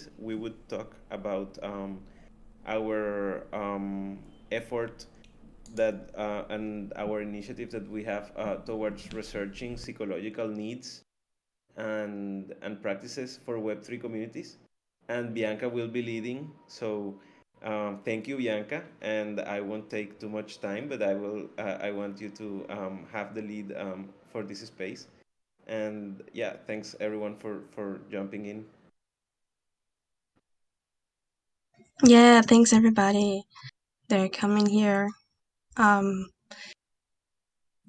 space, we would talk about our effort that and our initiative that we have towards researching psychological needs and practices for Web3 communities. And Bianca will be leading. So thank you, Bianca. And I won't take too much time, but I will. I want you to have the lead for this space. And yeah, thanks everyone for jumping in. Yeah, thanks everybody. They're coming here. Um,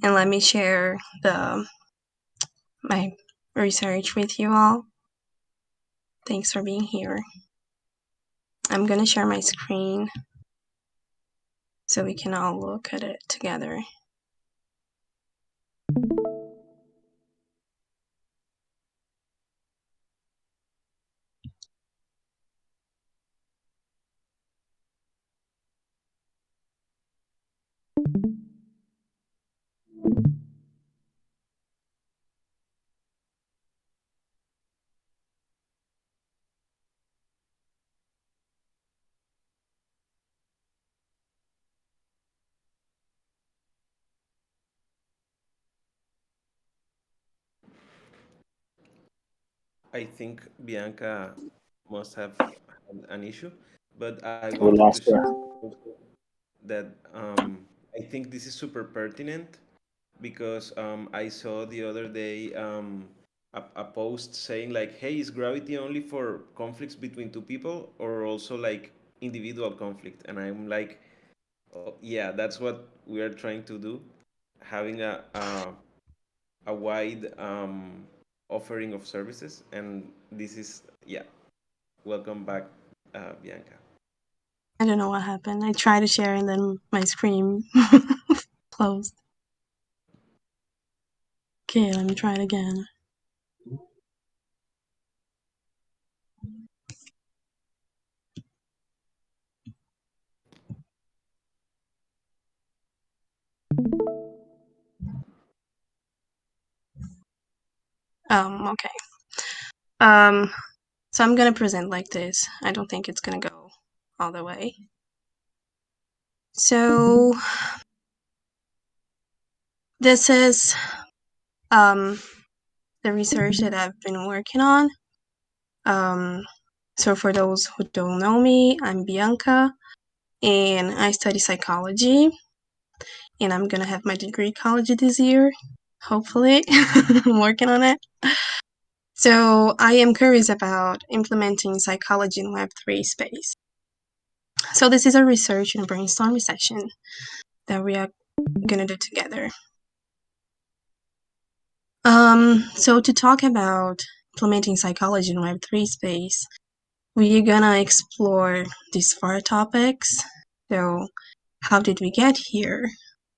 and let me share my research with you all. Thanks for being here. I'm gonna share my screen so we can all look at it together. I think Bianca must have had an issue, but I We wanted to lost share her. that I think this is super pertinent because I saw the other day a post saying like, "Hey, is gravity only for conflicts between two people, or also like individual conflict?" And I'm like, oh, "Yeah, that's what we are trying to do, having a wide offering of services." And this is yeah. Welcome back, Bianca. I don't know what happened. I tried to share and then my screen closed. Okay, let me try it again. Okay. Um, so I'm gonna present like this. I don't think it's gonna go all the way. So this is the research that I've been working on. So for those who don't know me, I'm Bianca, and I study psychology, and I'm gonna have my degree college this year, hopefully. I'm working on it. So I am curious about implementing psychology in Web3 space. So this is a research and brainstorming session that we are gonna do together. So to talk about implementing psychology in Web3 space, we're gonna explore these four topics. So how did we get here?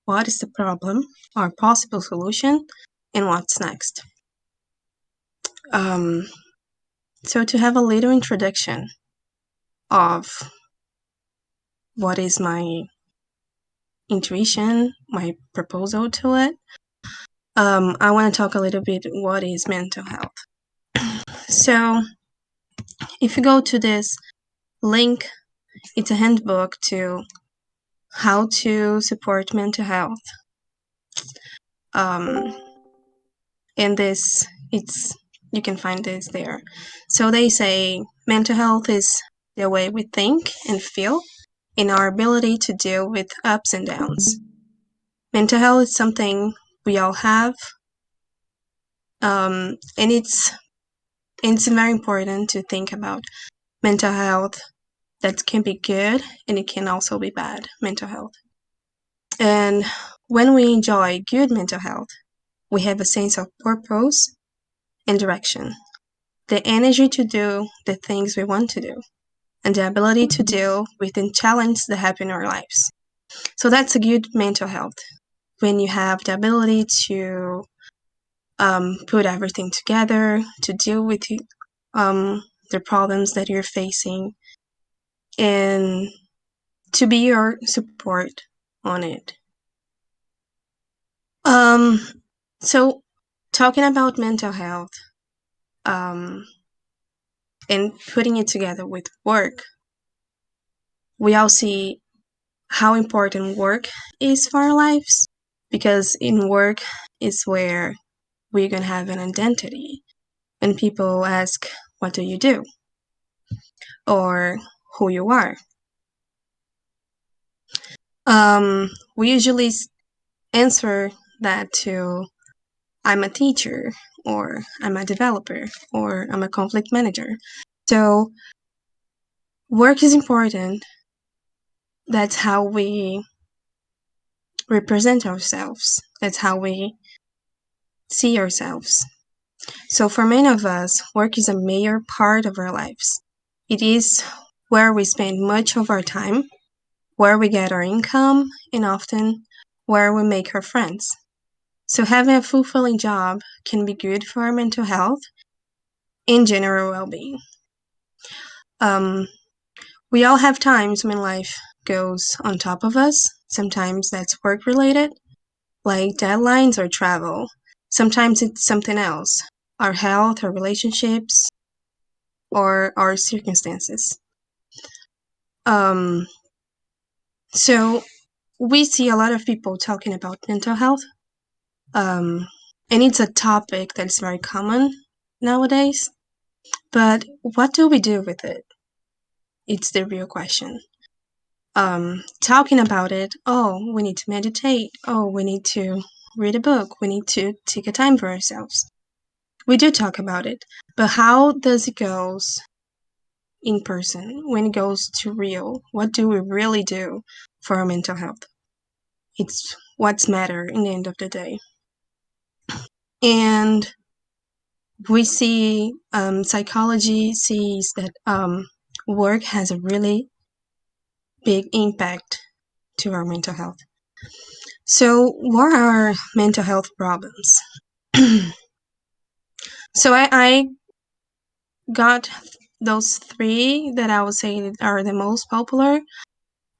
What is the problem or possible solution? And what's next? Um, so to have a little introduction of what is my intuition, my proposal to it, I want to talk a little bit what is mental health. So if you go to this link, it's a handbook to how to support mental health. And this, it's you can find this there. So they say mental health is the way we think and feel and our ability to deal with ups and downs. Mental health is something we all have, and it's very important to think about mental health that can be good and it can also be bad mental health. And when we enjoy good mental health, we have a sense of purpose and direction, the energy to do the things we want to do, and the ability to deal with the challenges that happen in our lives. So that's a good mental health when you have the ability to put everything together, to deal with the problems that you're facing, and to be your support on it. So talking about mental health, um, and putting it together with work, we all see how important work is for our lives, because in work is where we're going to have an identity. When people ask, what do you do? Or who you are. We usually answer that to, I'm a teacher, or I'm a developer, or I'm a conflict manager. So work is important. That's how we represent ourselves. That's how we see ourselves. So for many of us, work is a major part of our lives. It is where we spend much of our time, where we get our income, and often where we make our friends. So having a fulfilling job can be good for our mental health and general well-being. We all have times when life goes on top of us. Sometimes that's work-related, like deadlines or travel. Sometimes it's something else, our health, our relationships, or our circumstances. So we see a lot of people talking about mental health, and it's a topic that's very common nowadays. But what do we do with it? It's the real question. Talking about it, oh, we need to meditate. Oh, we need to read a book. We need to take a time for ourselves. We do talk about it, but how does it goes in person when it goes to real? What do we really do for our mental health? It's what's matter in the end of the day. And we see psychology sees that work has a really big impact to our mental health. So what are mental health problems? So I got those three that I would say are the most popular.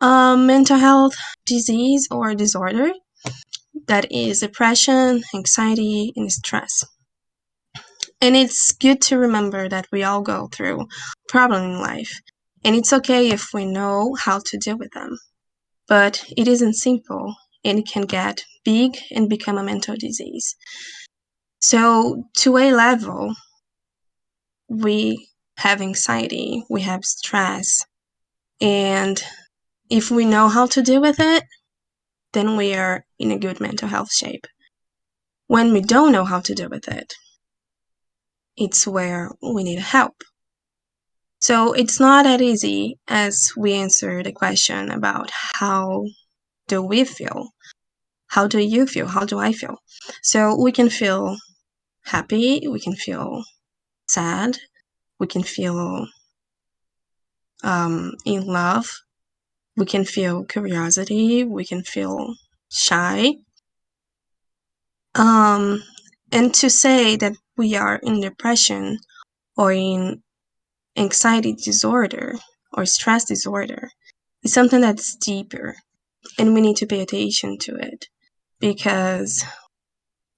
Mental health disease or disorder, that is depression, anxiety, and stress. And it's good to remember that we all go through problems in life, and it's okay if we know how to deal with them. But it isn't simple, and it can get big and become a mental disease. So to a level, we have anxiety, we have stress, and if we know how to deal with it, then we are in a good mental health shape. When we don't know how to deal with it, it's where we need help. So it's not that easy as we answer the question about how do we feel? How do you feel? How do I feel? So we can feel happy, we can feel sad, we can feel in love, we can feel curiosity, we can feel shy. And to say that we are in depression or in anxiety disorder or stress disorder is something that's deeper, and we need to pay attention to it because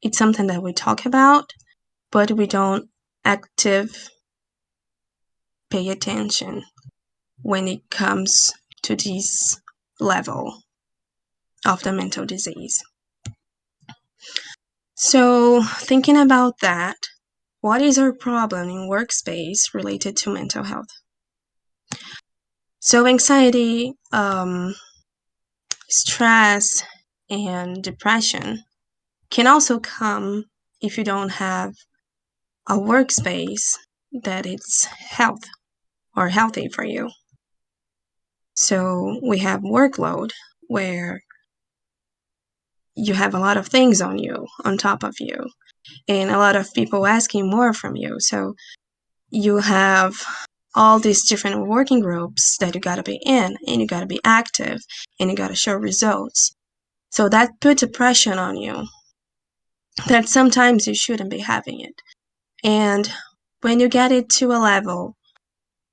it's something that we talk about, but we don't active pay attention when it comes to this level of the mental disease. So thinking about that, what is our problem in workspace related to mental health? So anxiety, stress, and depression can also come if you don't have a workspace that it's health or healthy for you. So we have workload where you have a lot of things on you, on top of you, and a lot of people asking more from you. So you have all these different working groups that you gotta be in, and you gotta be active, and you gotta show results. So that puts a pressure on you that sometimes you shouldn't be having it. And when you get it to a level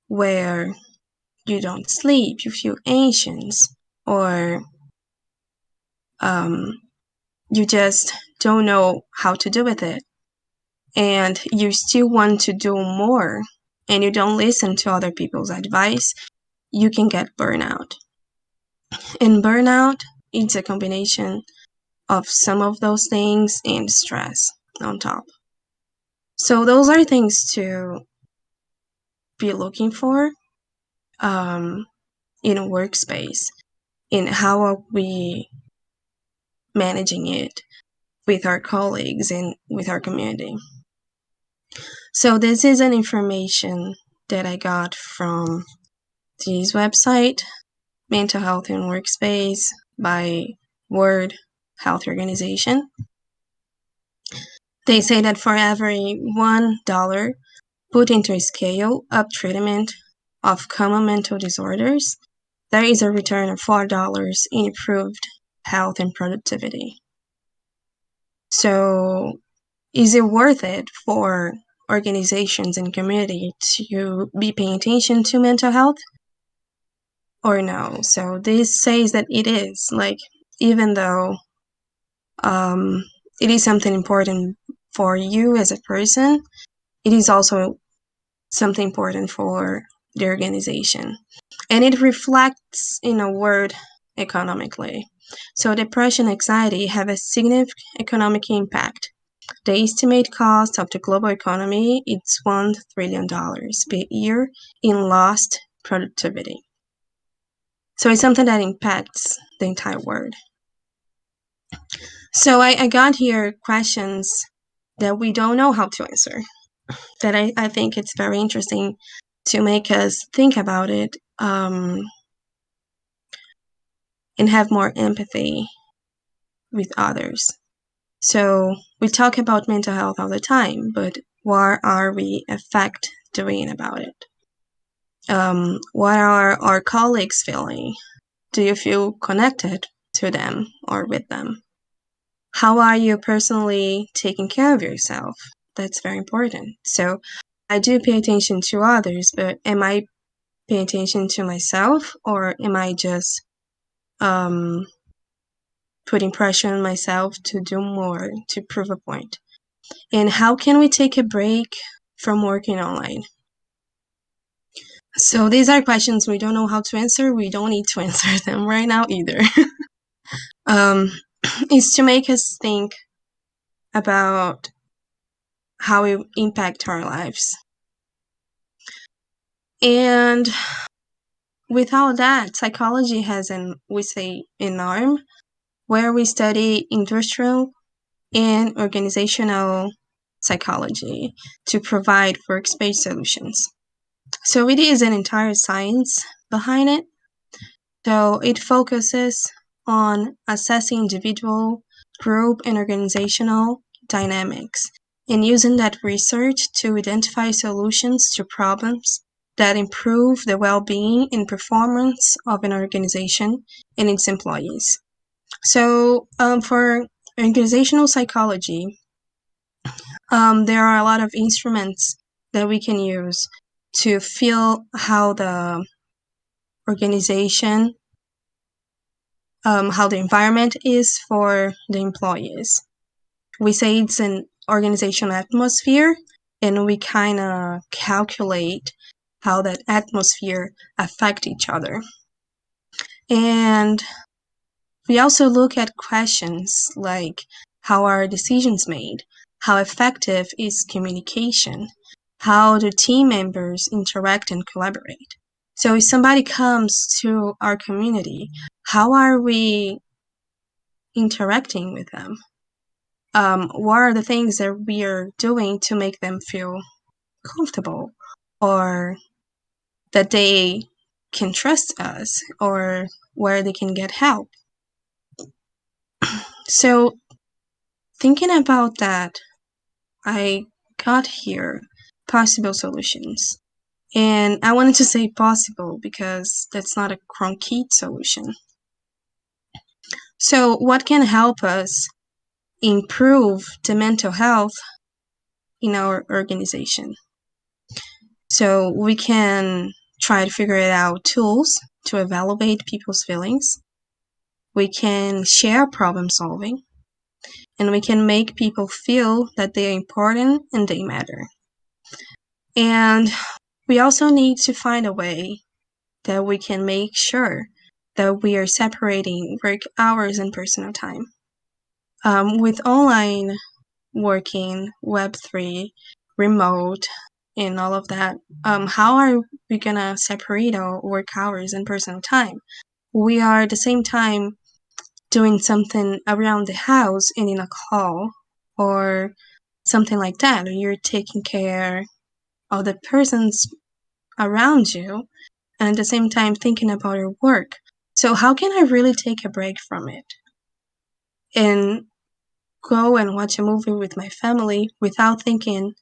where you don't sleep, you feel anxious, or you just don't know how to deal with it, and you still want to do more and you don't listen to other people's advice, you can get burnout. And burnout, it's a combination of some of those things and stress on top. So those are things to be looking for in a workspace, in how are we managing it with our colleagues and with our community. So this is an information that I got from this website, Mental Health in Workspace by World Health Organization. They say that for every $1 put into a scale up treatment of common mental disorders, there is a return of $4 in improved health and productivity. So is it worth it for organizations and community to be paying attention to mental health or no? So this says that it is, like, even though it is something important for you as a person, it is also something important for the organization. And it reflects in a word economically. So depression and anxiety have a significant economic impact. The estimated cost of the global economy is $1 trillion per year in lost productivity. So it's something that impacts the entire world. So I got here questions that we don't know how to answer, that I think it's very interesting to make us think about it and have more empathy with others. So we talk about mental health all the time, but what are we in fact doing about it? What are our colleagues feeling? Do you feel connected to them or with them? How are you personally taking care of yourself? That's very important. So I do pay attention to others, but am I paying attention to myself, or am I just putting pressure on myself to do more, to prove a point? And how can we take a break from working online? So these are questions we don't know how to answer. We don't need to answer them right now either. It's to make us think about how it impact our lives. And without that, psychology has an arm where we study industrial and organizational psychology to provide workspace solutions. So it is an entire science behind it. So it focuses on assessing individual, group, and organizational dynamics and using that research to identify solutions to problems that improve the well-being and performance of an organization and its employees. So for organizational psychology, there are a lot of instruments that we can use to feel how the organization, how the environment is for the employees. We say it's an organizational atmosphere, and we kind of calculate how that atmosphere affect each other. And we also look at questions like, how are decisions made? How effective is communication? How do team members interact and collaborate? So if somebody comes to our community, how are we interacting with them? What are the things that we are doing to make them feel comfortable, or that they can trust us, or where they can get help? So thinking about that, I got here possible solutions. And I wanted to say possible because that's not a concrete solution. So what can help us improve the mental health in our organization? So we can try to figure it out tools to evaluate people's feelings. We can share problem solving, and we can make people feel that they are important and they matter. And we also need to find a way that we can make sure that we are separating work hours and personal time. With online working, Web3, remote, and all of that, how are we gonna separate our work hours and personal time? We are at the same time doing something around the house and in a call or something like that. You're taking care of the persons around you and at the same time thinking about your work. So how can I really take a break from it and go and watch a movie with my family without thinking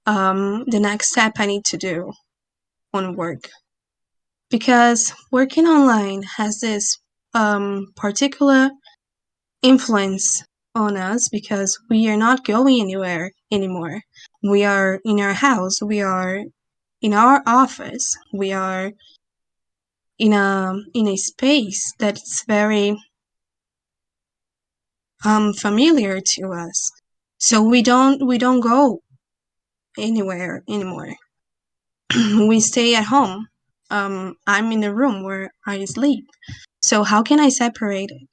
the next step I need to do on work? Because working online has this particular influence on us because we are not going anywhere anymore. We are in our house, we are in our office, we are in a space that's very familiar to us. So we don't go anywhere anymore. We stay at home. I'm in the room where I sleep. So how can I separate it?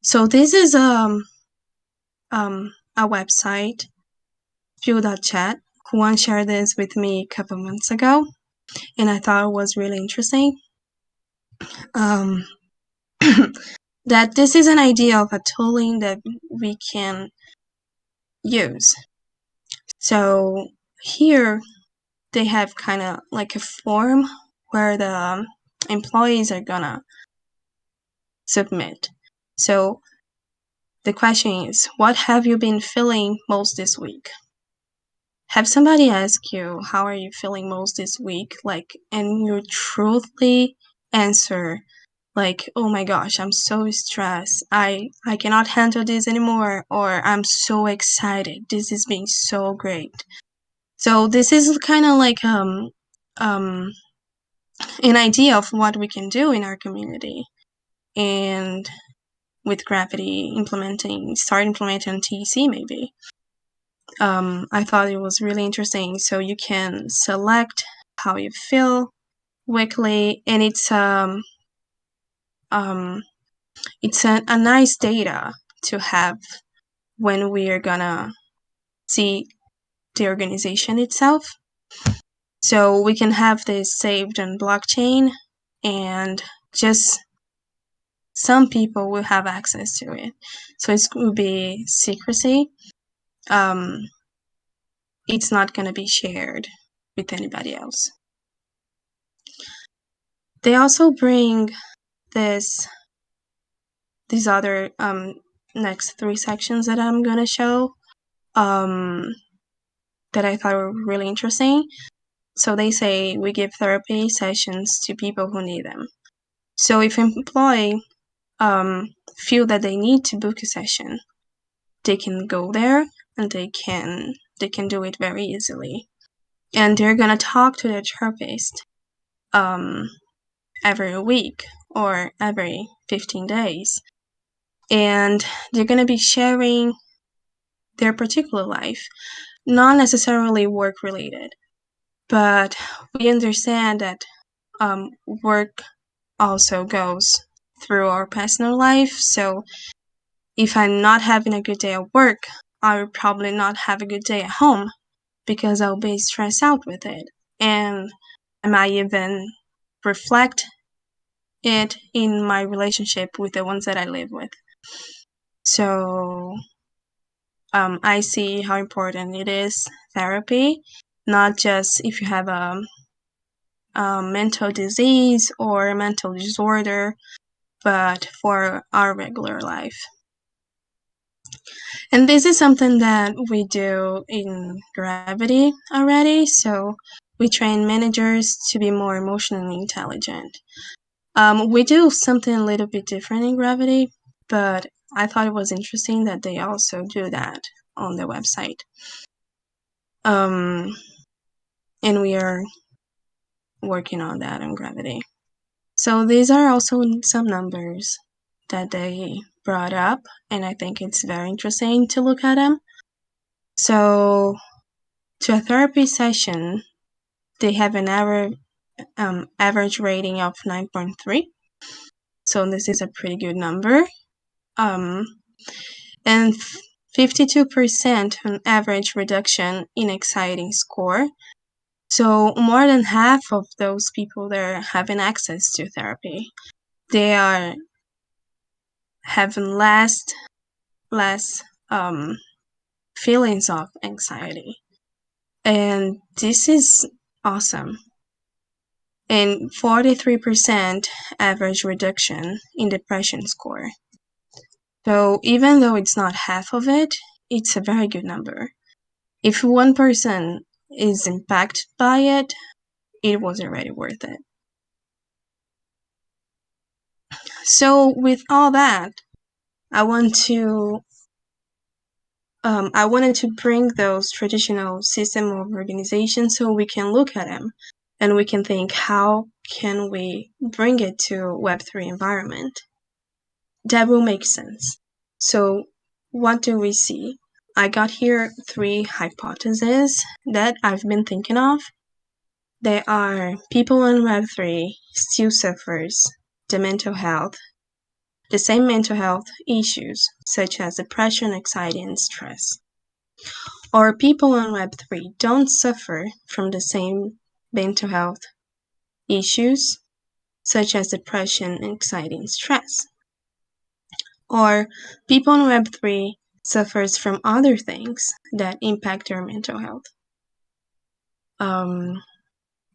So this is a website, Fuel.chat. Juan shared this with me a couple months ago, and I thought it was really interesting. That this is an idea of a tooling that we can use. So here they have kind of like a form where the employees are gonna submit. So the question is, what have you been feeling most this week? Have somebody ask you, how are you feeling most this week? Like, and you truthfully answer, like, oh my gosh, I'm so stressed. I cannot handle this anymore. Or I'm so excited. This is being so great. So this is kind of like an idea of what we can do in our community. And with Gravity start implementing TC maybe. I thought it was really interesting. So you can select how you feel weekly, and it's a nice data to have when we are gonna see the organization itself. So we can have this saved on blockchain, and just some people will have access to it. So it will be secrecy. It's not going to be shared with anybody else. They also bring these other next 3 sections that I'm going to show that I thought were really interesting. So they say we give therapy sessions to people who need them. So if an employee feel that they need to book a session, they can go there and they can do it very easily. And they're gonna talk to their therapist every week or every 15 days. And they're gonna be sharing their particular life, not necessarily work related. But we understand that work also goes through our personal life. So if I'm not having a good day at work, I will probably not have a good day at home because I'll be stressed out with it. And I might even reflect it in my relationship with the ones that I live with. So I see how important it is, therapy, not just if you have a mental disease or a mental disorder, but for our regular life. And this is something that we do in Gravity already. So we train managers to be more emotionally intelligent. We do something a little bit different in Gravity, but I thought it was interesting that they also do that on their website. And we are working on that in Gravity. So these are also some numbers that they brought up, and I think it's very interesting to look at them. So to a therapy session, they have an average rating of 9.3. So this is a pretty good number. And 52% on average reduction in anxiety score. So more than half of those people that are having access to therapy, they are having less feelings of anxiety. And this is awesome. And 43% average reduction in depression score. So even though it's not half of it, it's a very good number. If one person is impacted by it, it was already worth it. So with all that, I wanted to bring those traditional system of organization so we can look at them and we can think, how can we bring it to Web3 environment? That will make sense. So what do we see? I got here 3 hypotheses that I've been thinking of. They are people in Web3 still suffers the same mental health issues such as depression, anxiety, and stress. Or people on Web3 don't suffer from the same mental health issues such as depression, anxiety, and stress. Or people on Web3 suffers from other things that impact their mental health.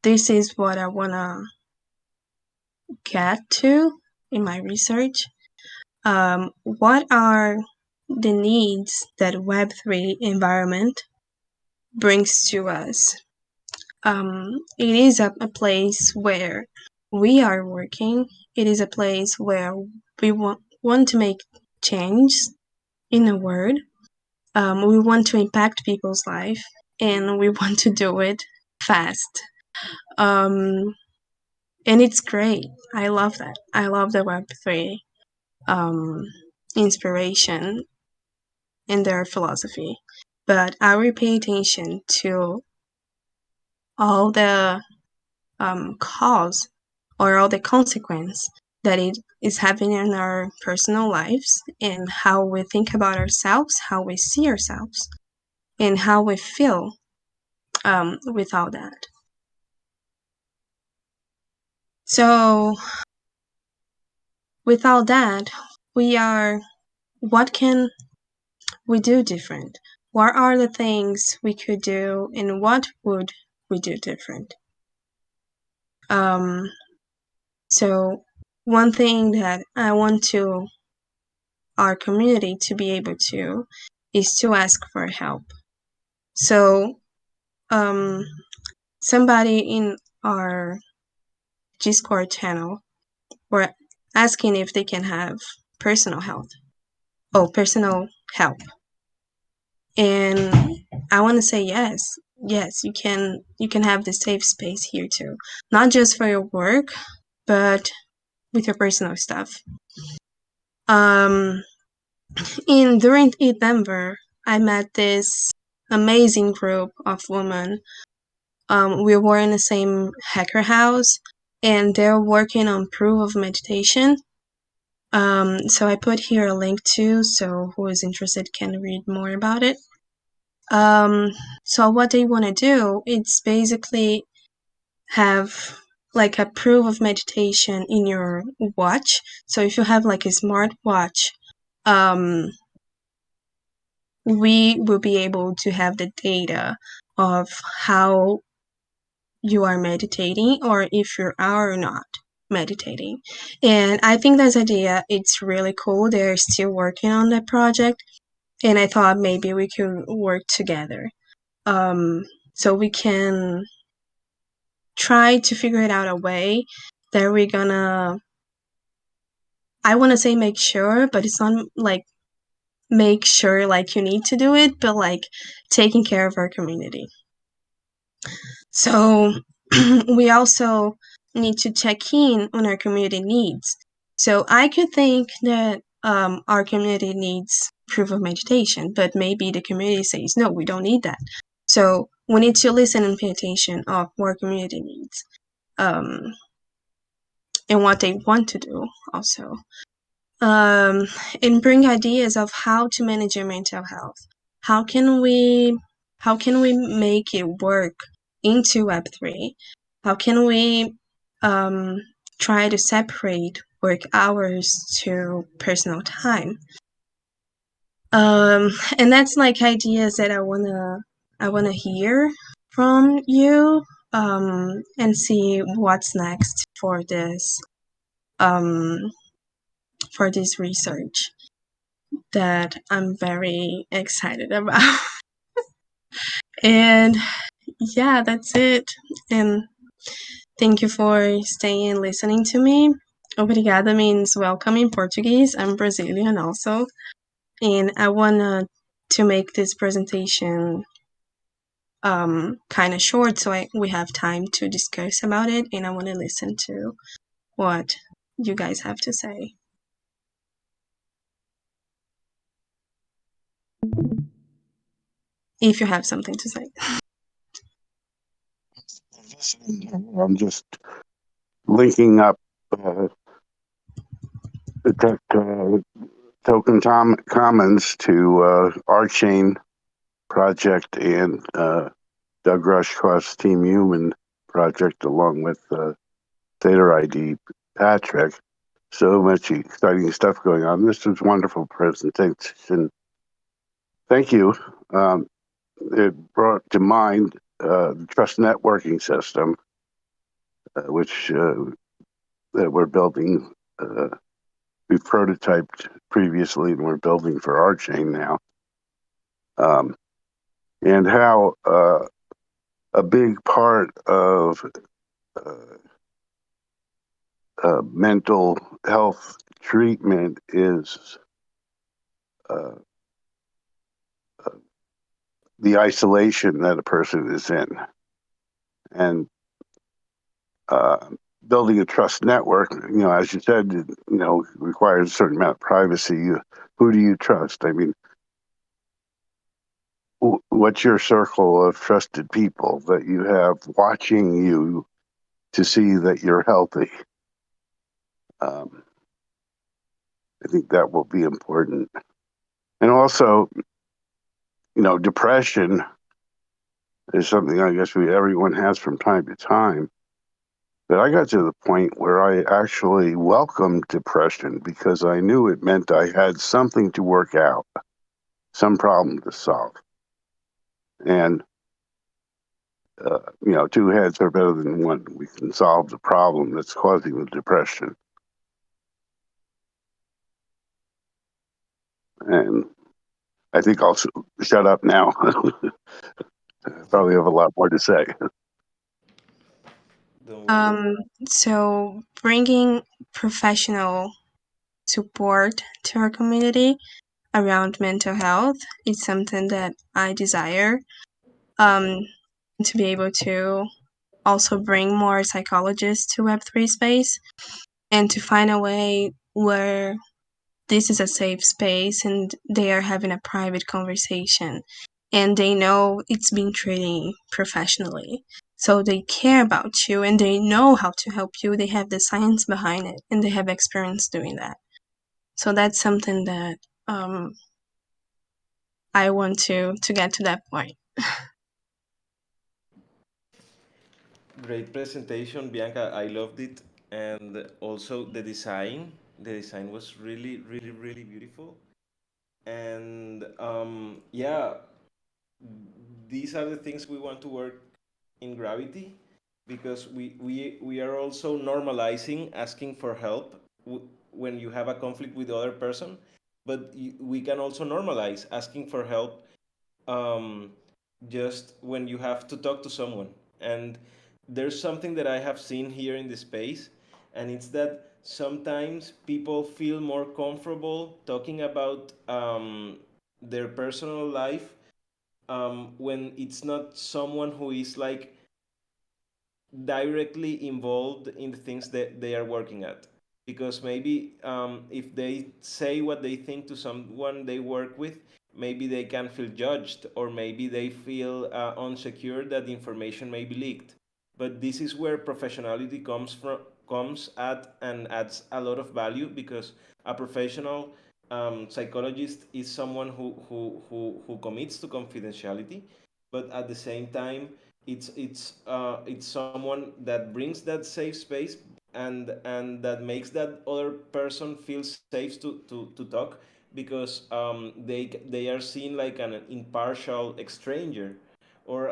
This is what I want to get to in my research. What are the needs that Web3 environment brings to us? It is a place where we are working. It is a place where we want to make change in a word. We want to impact people's life, and we want to do it fast. And it's great. I love that. I love the Web3 inspiration in their philosophy. But I will pay attention to all the cause or all the consequence that it is having in our personal lives and how we think about ourselves, how we see ourselves, and how we feel with all that. So with all that, what can we do different? What are the things we could do and what would we do different? So one thing that I want our community to be able to is to ask for help. So somebody in our Discord channel were asking if they can have personal help. And I want to say yes. Yes, you can have the safe space here too. Not just for your work, but with your personal stuff. During in Denver, I met this amazing group of women. We were in the same hacker house, and they're working on proof of meditation. So I put here a link too, so who is interested can read more about it. So what they want to do, it's basically have like a proof of meditation in your watch. So if you have like a smart watch, we will be able to have the data of how you are meditating or if you are or not meditating. And I think this idea, it's really cool. They're still working on that project. And I thought maybe we could work together. So we can try to figure it out a way that we're gonna, I want to say make sure, but it's not like make sure like you need to do it, but like taking care of our community. So we also need to check in on our community needs. So I could think that our community needs proof of meditation, but maybe the community says, no, we don't need that. So we need to listen and pay attention of what community needs, um, and what they want to do also, um, and bring ideas of how to manage your mental health. How can we how can we make it work into Web3? How can we um, try to separate work hours to personal time? And that's like ideas that I wanna hear from you, and see what's next um, for this research that I'm very excited about. And yeah, that's it. And thank you for staying and listening to me. Obrigada means welcome in Portuguese. I'm Brazilian also. And I want to make this presentation kind of short so we have time to discuss about it. And I want to listen to what you guys have to say. If you have something to say. I'm just linking up the token commons to our chain project and Doug Rushcroft's Team Human project, along with Theta ID Patrick. So much exciting stuff going on. This was a wonderful presentation. Thank you. It brought to mind the trust networking system, which that we're building. We've prototyped previously, and we're building for our chain now. And how a big part of mental health treatment is uh, the isolation that a person is in. And uh, building a trust network, as you said, requires a certain amount of privacy. Who do you trust? I mean, what's your circle of trusted people that you have watching you to see that you're healthy? I think that will be important. And also, depression is something I guess everyone has from time to time. But I got to the point where I actually welcomed depression because I knew it meant I had something to work out, some problem to solve. And, two heads are better than one. We can solve the problem that's causing the depression. And I think I'll shut up now. I probably have a lot more to say. Don't worry. Um, so bringing professional support to our community around mental health is something that I desire. Um, to be able to also bring more psychologists to Web3 space and to find a way where this is a safe space and they are having a private conversation and they know it's being treated professionally. So they care about you and they know how to help you. They have the science behind it and they have experience doing that. So that's something that I want to get to that point. Great presentation, Bianca. I loved it, and also the design. The design was really, really, really beautiful. And yeah, these are the things we want to work in Gravity, because we are also normalizing asking for help when you have a conflict with the other person, but we can also normalize asking for help um, just when you have to talk to someone. And there's something that I have seen here in the space, and it's that sometimes people feel more comfortable talking about their personal life when it's not someone who is like directly involved in the things that they are working at. Because maybe if they say what they think to someone they work with, maybe they can feel judged, or maybe they feel unsecure that the information may be leaked. But this is where professionality comes at and adds a lot of value, because a professional psychologist is someone who commits to confidentiality, but at the same time it's someone that brings that safe space, and that makes that other person feel safe to talk, because they are seen like an impartial stranger, or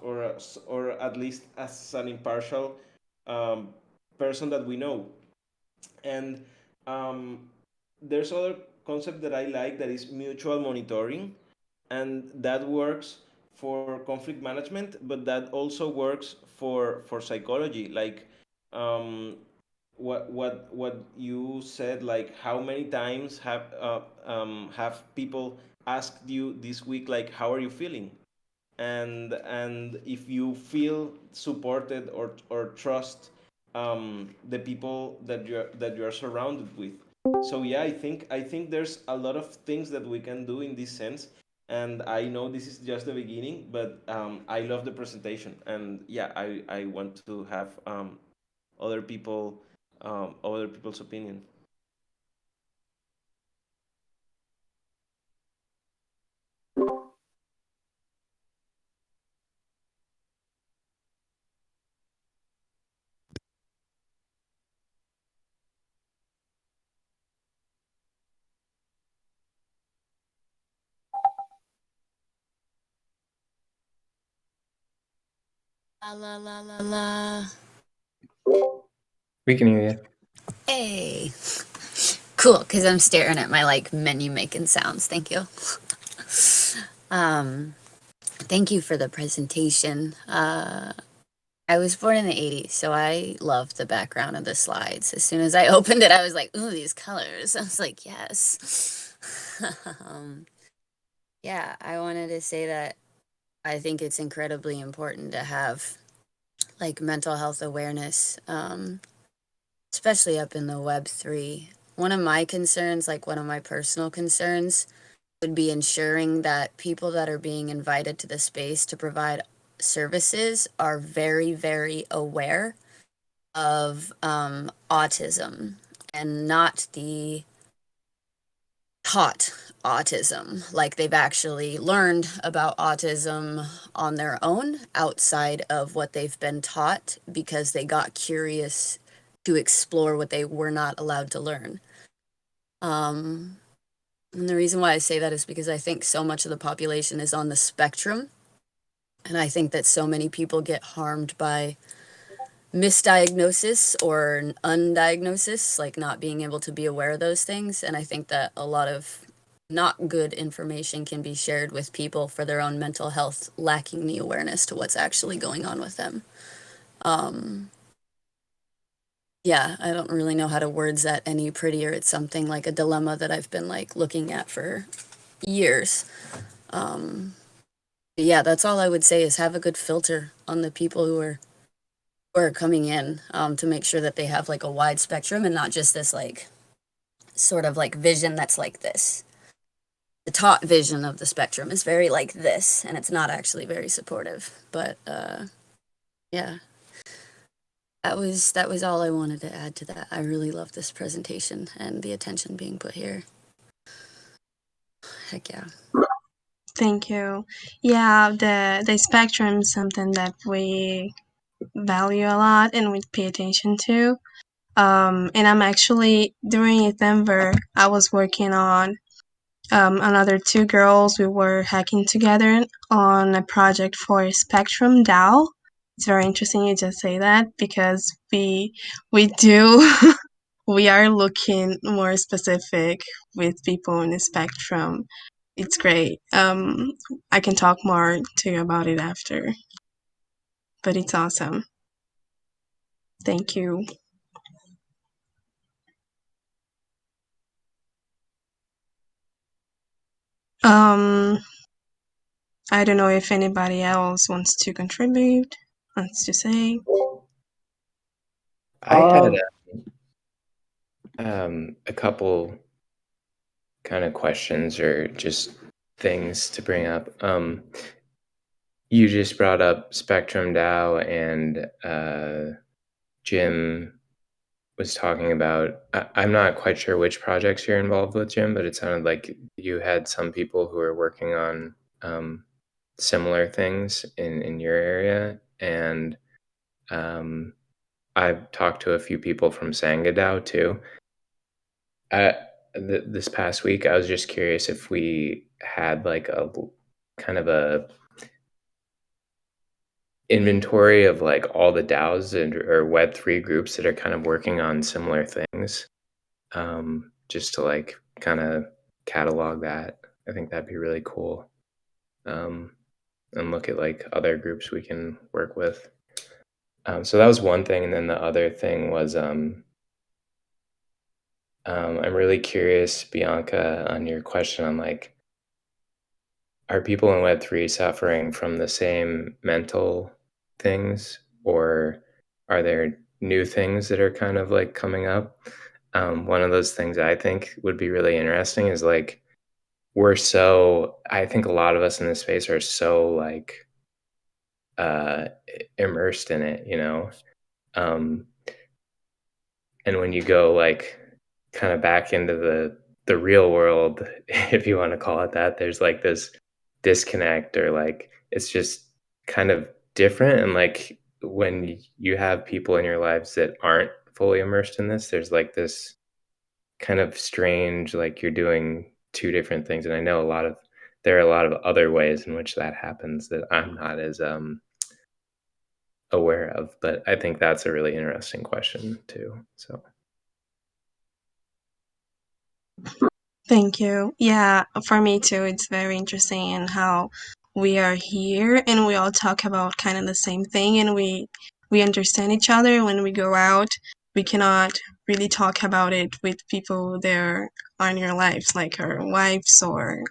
or at least as an impartial um, person that we know. And there's other concept that I like, that is mutual monitoring, and that works for conflict management, but that also works for psychology. Like um, what you said, like how many times have people asked you this week, like how are you feeling, and if you feel supported or trust the people that you are surrounded with. So yeah, I think there's a lot of things that we can do in this sense, and I know this is just the beginning, but I love the presentation, and yeah, I want to have other people other people's opinion. La la la la la. We can hear you. Hey. Cool, because I'm staring at my like menu making sounds. Thank you. Thank you for the presentation. I was born in the 80s, so I loved the background of the slides. As soon as I opened it, I was like, ooh, these colors. I was like, yes. Yeah, I wanted to say that I think it's incredibly important to have like mental health awareness, especially up in the Web3. One of my concerns, like one of my personal concerns, would be ensuring that people that are being invited to the space to provide services are very, very aware of autism, and not the taught autism, like they've actually learned about autism on their own outside of what they've been taught because they got curious to explore what they were not allowed to learn. And the reason why I say that is because I think so much of the population is on the spectrum, and I think that so many people get harmed by misdiagnosis or undiagnosis, like not being able to be aware of those things. And I think that a lot of not good information can be shared with people for their own mental health, lacking the awareness to what's actually going on with them. Yeah, I don't really know how to words that any prettier. It's something like a dilemma that I've been like looking at for years. Yeah, that's all I would say, is have a good filter on the people who are coming in, to make sure that they have like a wide spectrum and not just this like sort of like vision that's like this. The taught vision of the spectrum is very like this, and it's not actually very supportive. But yeah, that was all I wanted to add to that. I really love this presentation and the attention being put here. Heck yeah. Thank you. Yeah, the spectrum is something that we value a lot and we pay attention to. And I'm actually during Denver, I was working on another two girls. We were hacking together on a project for Spectrum DAO. It's very interesting you just say that, because we do we are looking more specific with people in the spectrum. It's great. I can talk more to you about it after, but it's awesome. Thank you. Um, I don't know if anybody else wants to contribute, wants to say. I had a couple kind of questions or just things to bring up. You just brought up Spectrum DAO, and Jim was talking about, I'm not quite sure which projects you're involved with, Jim, but it sounded like you had some people who are working on similar things in your area. And I've talked to a few people from Sangha DAO too. This past week, I was just curious if we had like a kind of a inventory of like all the DAOs or Web3 groups that are kind of working on similar things, just to like kind of catalog that. I think that'd be really cool, and look at like other groups we can work with. So that was one thing, and then the other thing was I'm really curious, Bianca, on your question on like, are people in Web3 suffering from the same mental things, or are there new things that are kind of like coming up? One of those things I think would be really interesting is like, I think a lot of us in this space are so like immersed in it, you know? And when you go like kind of back into the real world, if you want to call it that, there's like this disconnect, or like it's just kind of different. And like when you have people in your lives that aren't fully immersed in this, there's like this kind of strange, like you're doing two different things. And I know there are a lot of other ways in which that happens that I'm not as aware of, but I think that's a really interesting question too. So Thank you. Yeah, for me too, it's very interesting in how we are here and we all talk about kind of the same thing, and we understand each other. When we go out, we cannot really talk about it with people there on your lives, like our wives or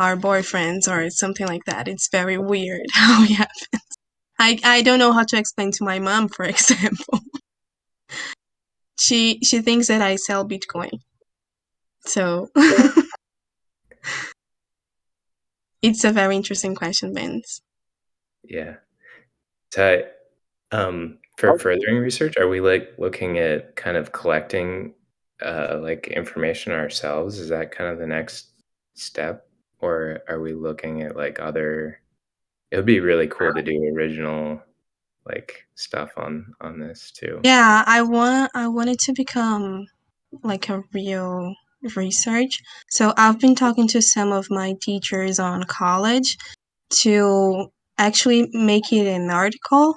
our boyfriends or something like that. It's very weird how it happens. I don't know how to explain to my mom, for example. She thinks that I sell Bitcoin. So it's a very interesting question, Vince. yeah. So for furthering research, are we like looking at kind of collecting like information ourselves? Is that kind of the next step? Or are we looking at like other, it would be really cool to do original like stuff on this too. Yeah, I wanted to become like a real research. So I've been talking to some of my teachers on college to actually make it an article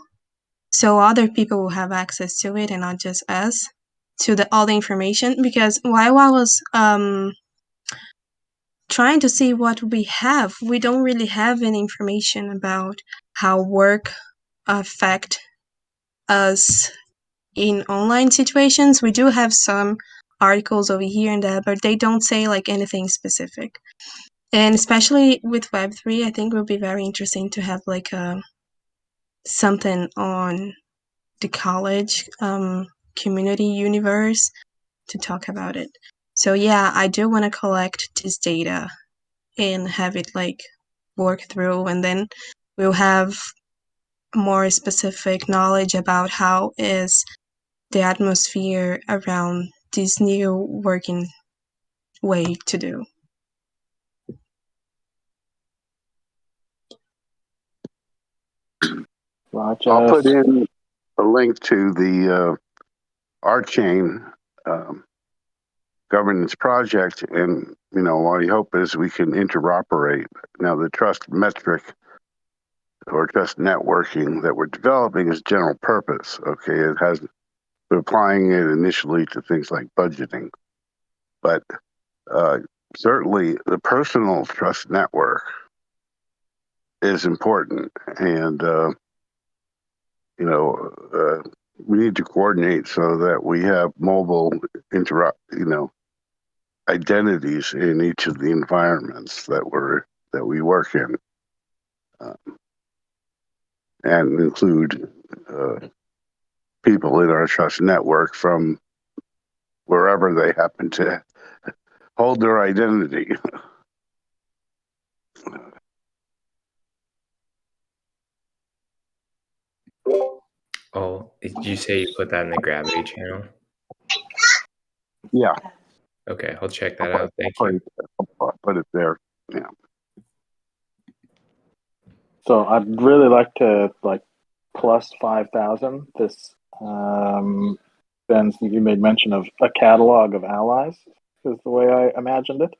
so other people will have access to it and not just us, to all the information. Because while I was trying to see what we have, we don't really have any information about how work affect us in online situations. We do have some articles over here and there, but they don't say like anything specific. And especially with Web3, I think it would be very interesting to have like something on the college community universe to talk about it. So yeah, I do want to collect this data and have it like work through, and then we'll have more specific knowledge about how is the atmosphere around this new working way to do. I'll put in a link to the ArtChain governance project, and my hope is we can interoperate. Now, the trust metric or trust networking that we're developing is general purpose. Okay, we're applying it initially to things like budgeting, but certainly the personal trust network is important, and we need to coordinate so that we have mobile identities in each of the environments that we work in, and include people in our trust network from wherever they happen to hold their identity. Oh, did you say you put that in the Gravity channel? Yeah, Okay, I'll check that out. Thank I'll you. put it there. Yeah. So I'd really like to plus 5,000. This Ben, you made mention of a catalog of allies. Is the way I imagined it.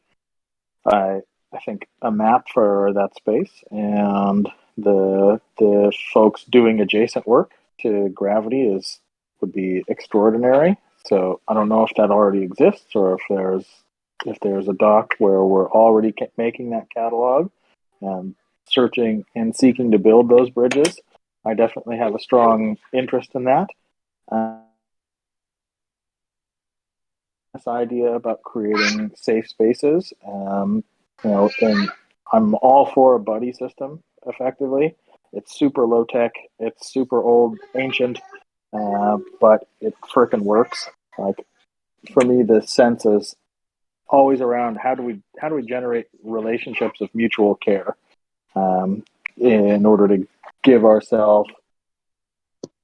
I think a map for that space and the folks doing adjacent work to Gravity would be extraordinary. So I don't know if that already exists or if there's a doc where we're already making that catalog and searching and seeking to build those bridges. I definitely have a strong interest in that. This idea about creating safe spaces, and I'm all for a buddy system. Effectively, it's super low tech, it's super old, ancient, but it frickin' works. Like for me, the sense is always around how do we generate relationships of mutual care, in order to give ourselves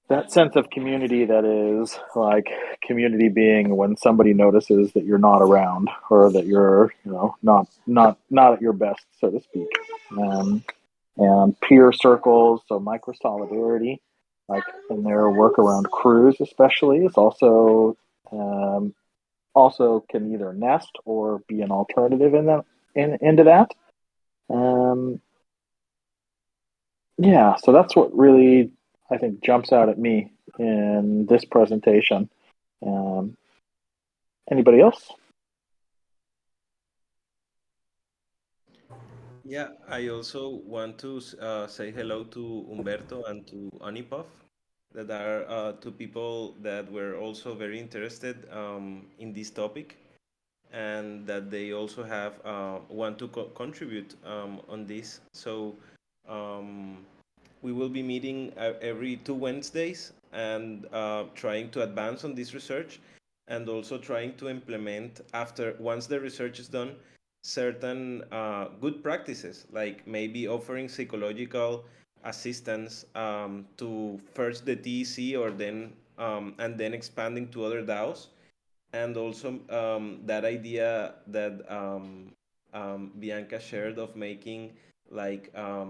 that sense of community that is like community being when somebody notices that you're not around or that you're not at your best, so to speak. And peer circles, so micro solidarity, like in their work around crews especially, is also can either nest or be an alternative into that. Yeah, so that's what really I think jumps out at me in this presentation. Anybody else? Yeah, I also want to say hello to Umberto and to Anipov, that are two people that were also very interested in this topic, and that they also have want to contribute on this. So um, we will be meeting every 2 Wednesdays and trying to advance on this research, and also trying to implement, after once the research is done, certain good practices, like maybe offering psychological assistance to first the TEC, or then and then expanding to other DAOs. And also that idea that Bianca shared of making like a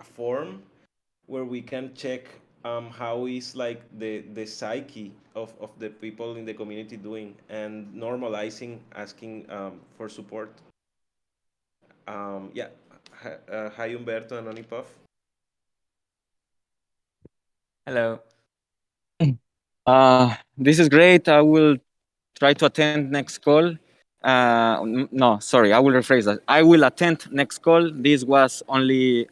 form where we can check how is like the psyche of the people in the community doing, and normalizing asking for support. Yeah. Hi, Umberto and Onipov. Hello. This is great. I will try to attend next call. No, sorry, I will rephrase that. I will attend next call. This was only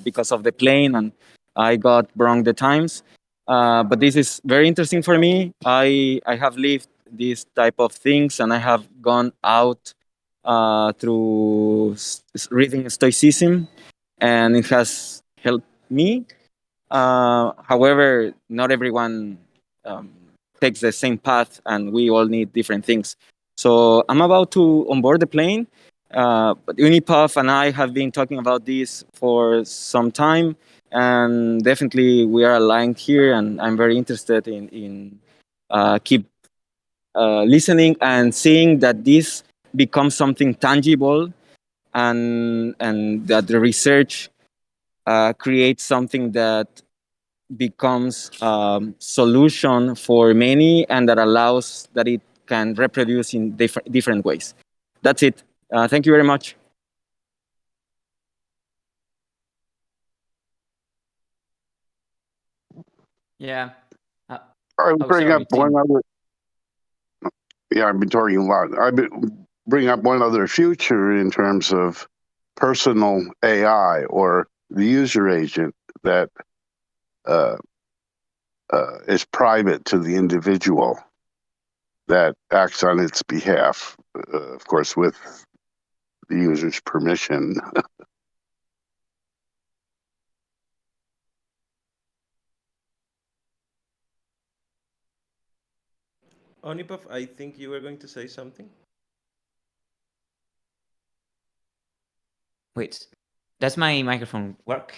because of the plane and I got wrong the times. But this is very interesting for me. I have lived this type of things and I have gone out through reading Stoicism, and it has helped me. However, not everyone um, takes the same path, and we all need different things. So I'm about to onboard the plane, but Unipuff and I have been talking about this for some time, and definitely we are aligned here. And I'm very interested in keep listening and seeing that this becomes something tangible, and that the research creates something that becomes solution for many, and that allows that it can reproduce in different ways. That's it. Thank you very much. Yeah. I would bring sorry, up one Tim. other. Yeah, I've been talking a lot. Bring up one other future in terms of personal AI, or the user agent that uh, is private to the individual, that acts on its behalf, of course, with the user's permission. Onipov, I think you were going to say something. Wait, does my microphone work?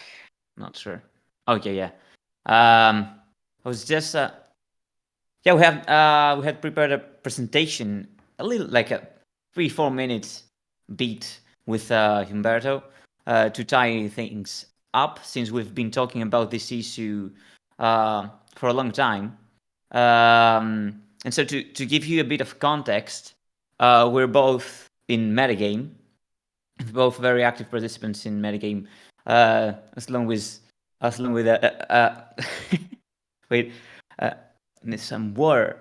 Not sure. Okay, yeah. I was just yeah, we had prepared a presentation, a little like a 3-4 minutes beat with Humberto to tie things up, since we've been talking about this issue for a long time. And so to give you a bit of context, we're both in metagame, both very active participants in metagame, as long with wait, need some water.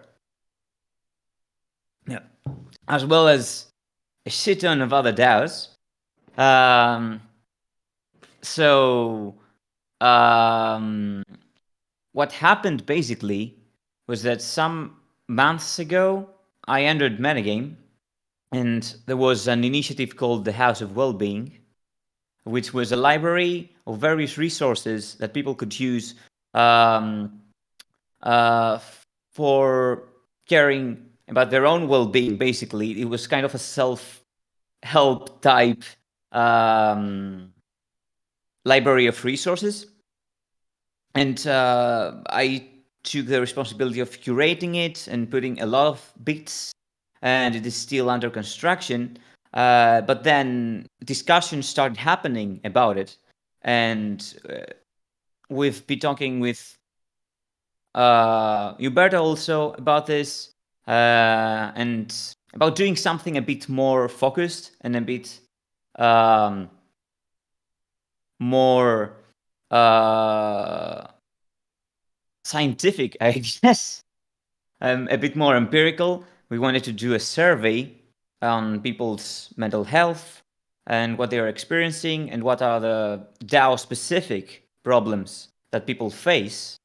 Yeah, as well as a shit ton of other DAOs. So what happened basically was that some months ago I entered metagame, and there was an initiative called the House of Wellbeing, which was a library of various resources that people could use for caring about their own well-being. Basically, it was kind of a self-help type library of resources, and I took the responsibility of curating it and putting a lot of bits, and it is still under construction. But then discussions started happening about it, and we've been talking with Huberto also about this, and about doing something a bit more focused and a bit more scientific, I guess, a bit more empirical. We wanted to do a survey on people's mental health and what they are experiencing and what are the DAO specific problems that people face.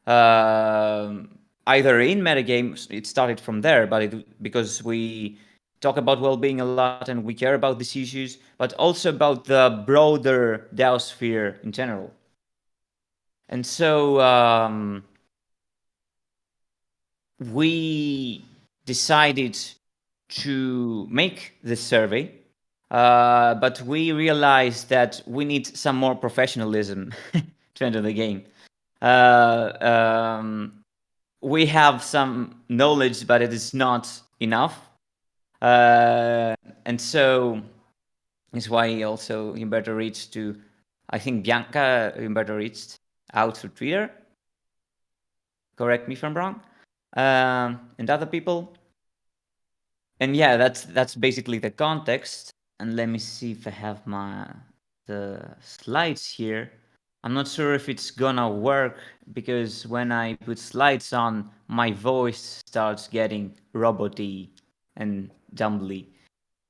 Either in metagame, it started from there, but because we talk about well-being a lot and we care about these issues, but also about the broader DAO sphere in general. And so we decided to make this survey, but we realized that we need some more professionalism to enter the game. We have some knowledge, but it is not enough. And so is why also Humberto reached to, I think Bianca Humberto reached out to Twitter. Correct me if I'm wrong. And other people. And yeah, that's basically the context. And let me see if I have the slides here. I'm not sure if it's gonna work, because when I put slides on, my voice starts getting roboty and dumbly.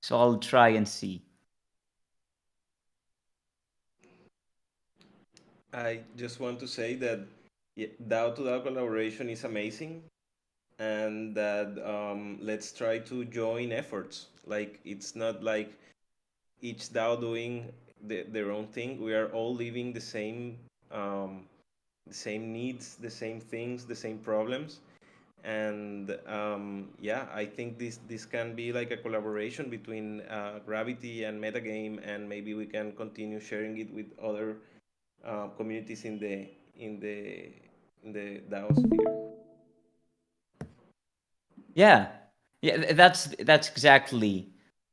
So I'll try and see. I just want to say that DAO to DAO collaboration is amazing, and that let's try to join efforts. Like, it's not like each DAO doing their own thing. We are all living the same needs, the same things, the same problems, and yeah, I think this can be like a collaboration between Gravity and Metagame, and maybe we can continue sharing it with other communities in the in the DAO sphere. Yeah, that's exactly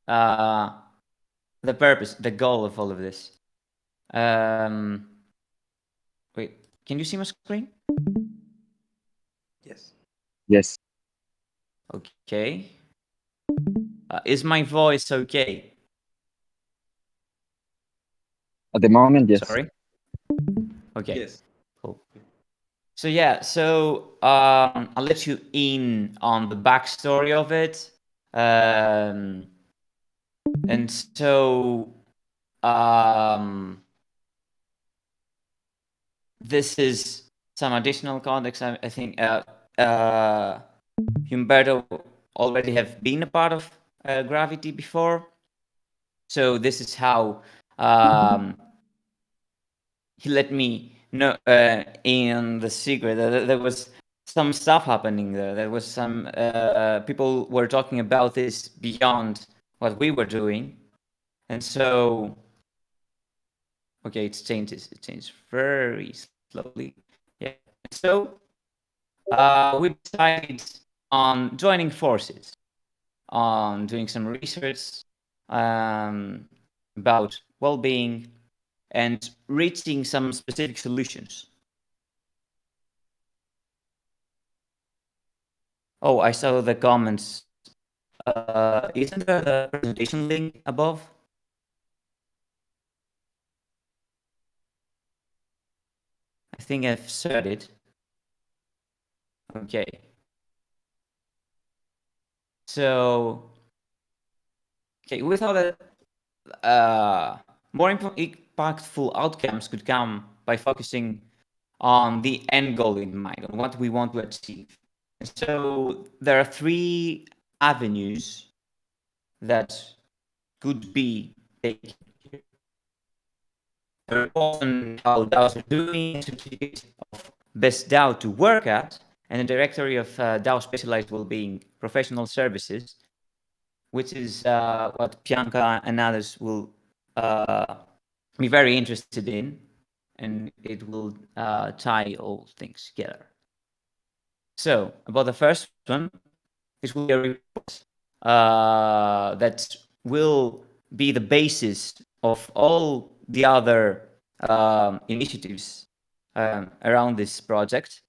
the purpose, the goal of all of this. Wait, can you see my screen? Yes. Yes. Okay. Is my voice okay? At the moment, yes. Sorry. Okay. Yes. Cool. So yeah, I'll let you in on the backstory of it, and so this is some additional context. I think Humberto already have been a part of Gravity before, so this is how he let me know in the secret that there was some stuff happening there. There was some people were talking about this beyond what we were doing, and so okay, it changes very slowly. Yeah. So we decided on joining forces, on doing some research about well-being and reaching some specific solutions. Oh, I saw the comments. Isn't there the presentation link above? I think I've shared it. Okay. So, okay, we thought that more impactful outcomes could come by focusing on the end goal in mind, on what we want to achieve. And so there are 3 avenues that could be taken here. A report on how DAOs are doing, a certificate of best DAO to work at, and a directory of DAO specialized well-being professional services, which is what Bianca and others will be very interested in, and it will tie all things together. So, about the first one, this will be a report that will be the basis of all the other initiatives around this project.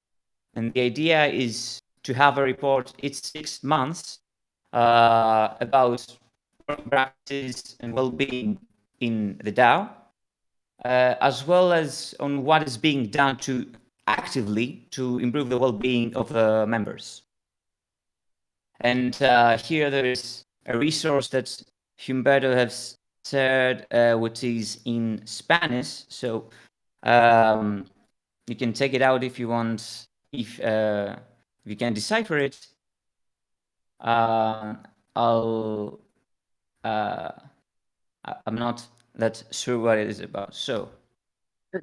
And the idea is to have a report each 6 months about practices and well-being in the DAO, as well as on what is being done to actively to improve the well-being of the members. And here there is a resource that Humberto has shared, which is in Spanish. So you can check it out if you want. If you can decipher it, I'm not that sure what it is about. So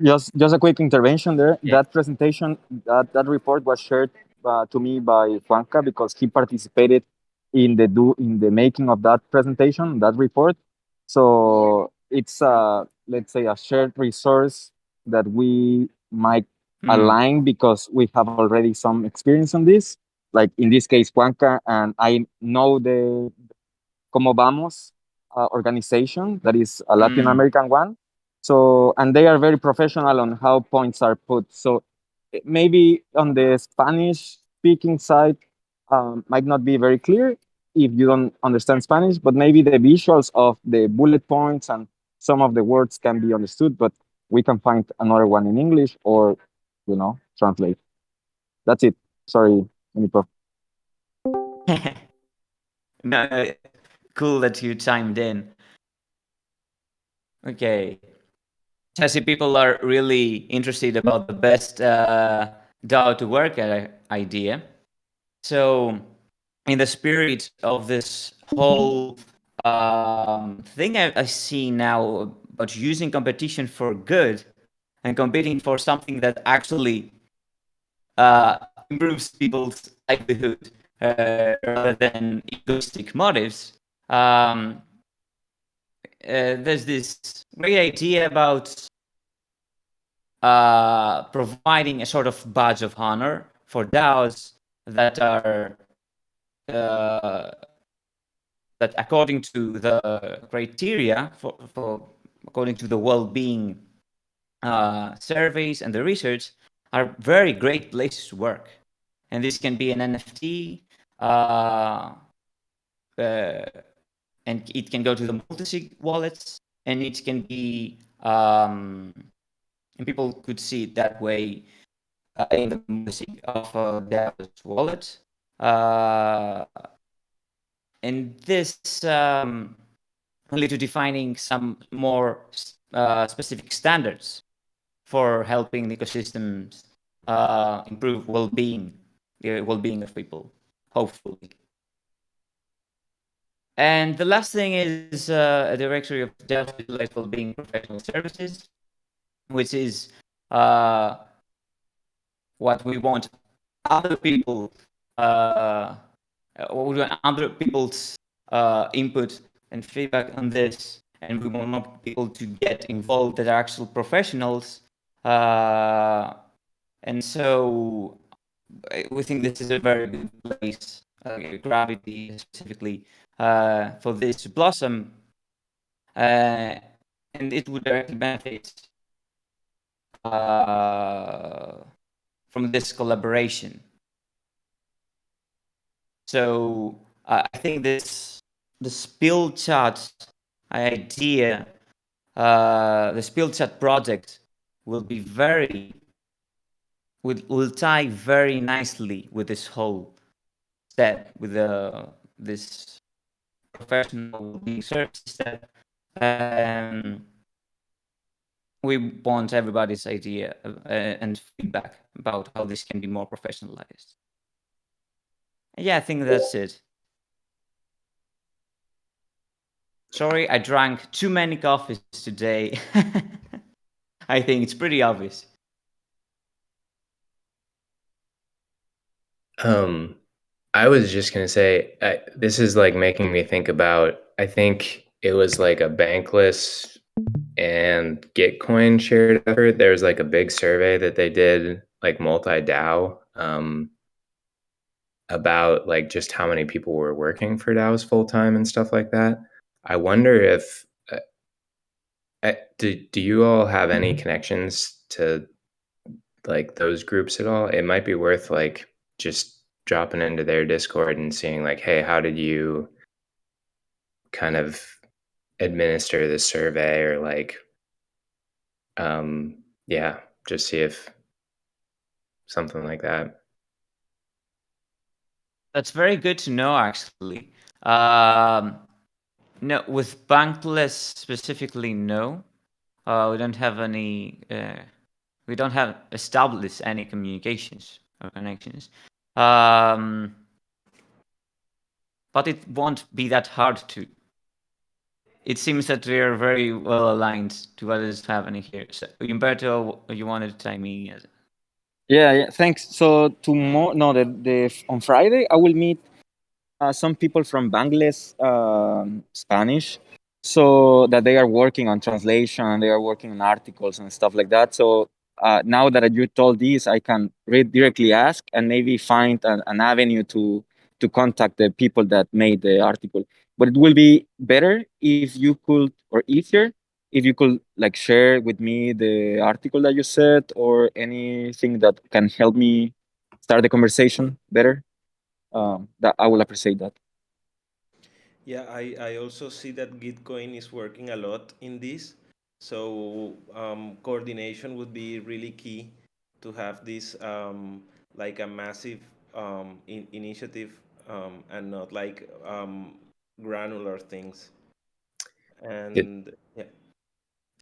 Just a quick intervention there. yeah. That presentation, that report was shared to me by Juanca because he participated in the making of that presentation, that report. So it's let's say a shared resource that we might align because we have already some experience on this. Like in this case, Juanca and I know the Como Vamos organization, that is a Latin American one. So, and they are very professional on how points are put. So maybe on the Spanish speaking side might not be very clear if you don't understand Spanish, but maybe the visuals of the bullet points and some of the words can be understood, but we can find another one in English or, translate. That's it. Sorry, Prof. No, cool that you chimed in. Okay. I see people are really interested about the best DAO to work at idea. So, in the spirit of this whole thing I see now about using competition for good and competing for something that actually improves people's livelihood rather than egoistic motives, there's this great idea about providing a sort of badge of honor for DAOs that are that, according to the criteria for according to the well-being surveys and the research, are very great places to work. And this can be an NFT, and it can go to the multi-sig wallets, and it can be, and people could see it that way in the multi-sig of DAO's wallet. And this will lead to defining some more specific standards for helping the ecosystems improve well-being, the well-being of people, hopefully. And the last thing is a directory of specialized well-being professional services, which is what we want other people, we want other people's input and feedback on this, and we want more people to get involved that are actual professionals And so we think this is a very good place, Gravity specifically, for this to blossom, and it would directly benefit from this collaboration. So I think the spill chat idea, the spill chat project will be will tie very nicely with this whole step, with this professional being service step. We want everybody's idea and feedback about how this can be more professionalized. Yeah, I think that's it. Sorry, I drank too many coffees today. I think it's pretty obvious. I was just gonna say, this is like making me think about. I think it was like a Bankless and Gitcoin shared effort. There was like a big survey that they did, like multi-DAO, about like just how many people were working for DAOs full time and stuff like that. I wonder if do you all have any connections to like those groups at all? It might be worth like just dropping into their Discord and seeing like, hey, how did you kind of administer this survey, or like yeah, just see if something like that. That's very good to know, actually. No, with Bankless specifically, no. We don't have any. We don't have established any communications or connections. But it won't be that hard to. It seems that we are very well aligned to what is happening here. So, Umberto, you wanted to tell me? Yeah, thanks. So tomorrow, no, on Friday, I will meet some people from Bangladesh, Spanish, so that they are working on translation and they are working on articles and stuff like that. So now that you told this, I can directly ask and maybe find an avenue to contact the people that made the article. But it will be better if you could, or easier if you could like share with me the article that you said or anything that can help me start the conversation better. That I will appreciate that. Yeah, I also see that Gitcoin is working a lot in this. So coordination would be really key to have this like a massive initiative and not like granular things. And yeah.